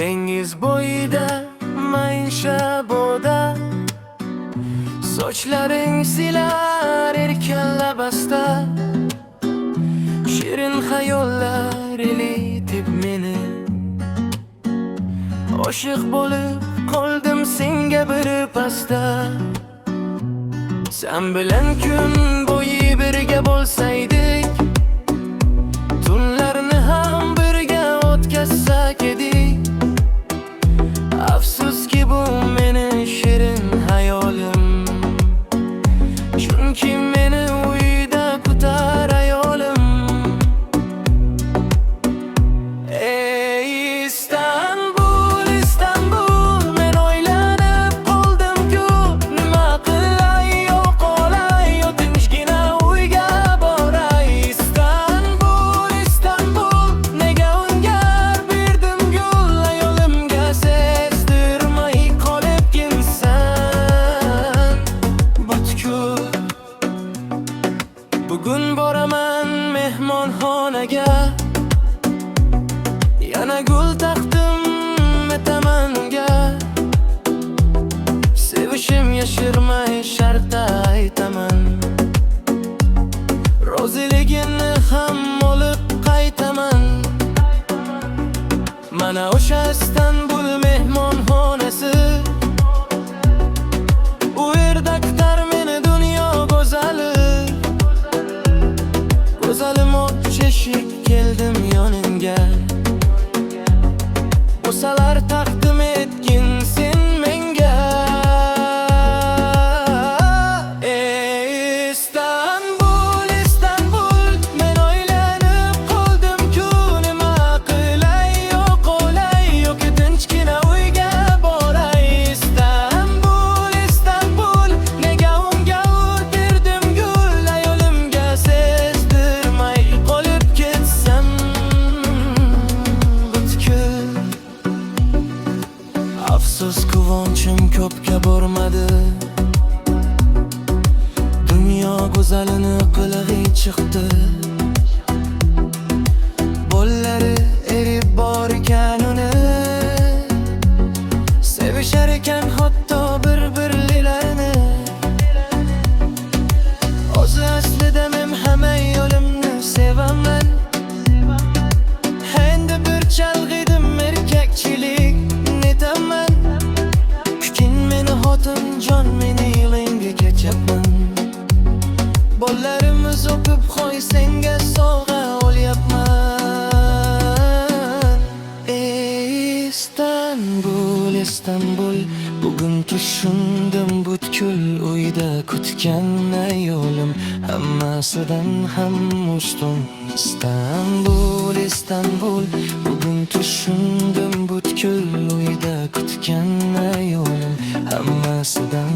dengiz bo'yida maisha boda, sochlaring silar erkan labasda, shirin xayollar elitib meni. Oshiq bo'lib qoldim senga bir pasda. Sen bilan kun bo'yi birga bo'lsaydik, tunlarni ham birga o'tkazsak edik. Afsuski bu meni shirin hayolim, chunki meni uyda kutar ayolim. Ey Istanbul, Istanbul, men o'ylanib qoldim-ku, nima qilay, yo'qolay, tinchgina uyga boray. Istanbul, Istanbul, nega unga berdim gul, ayolimga sezdirmay qolibginsan butkul. Bugun boraman mehmonxonaga, yana gul taqdim etaman unga. Sevishim yashirmay shartta aytaman, roziligini ham olib qaytaman. Mana o'sha Istanbul mehmonxonasi, u yerda kutar meni dunyo go'zali. Go'zalim o'tcheshik keldim yoningga, bo'salar taqdim etgin sen menga. Ey Istanbul, Istanbul, men o'ylanib qoldim-ku, nima qilay, yo'qolay, yoki tinchgina uyga boray. Istanbul, Istanbul, nega unga berdim gul, ayolimga sezdirmay qolib ketsam butkul. Afsus quvonchim ko'pga bormadi, dunyo go'zalini qilig'i chiqdi. Bollari erib bor ekan uni, sevishar ekan hatto bir-birlilarini. O'zi aslida men ham ayolimni sevaman, endi bir chalg'idim erkakchilik netaman. Kukin meni xotinjon, meni yilingga kechyapman. Bollarimiz o'pib qo'y, senga sovg'a olyapman. Ey Istanbul, Istanbul, bugun tushundim butkul, uyda kutgan ayolim hammasidan ham ustun. Istanbul, Istanbul, bugun tushundim butkul, uyda kutgan ayolim hammasidan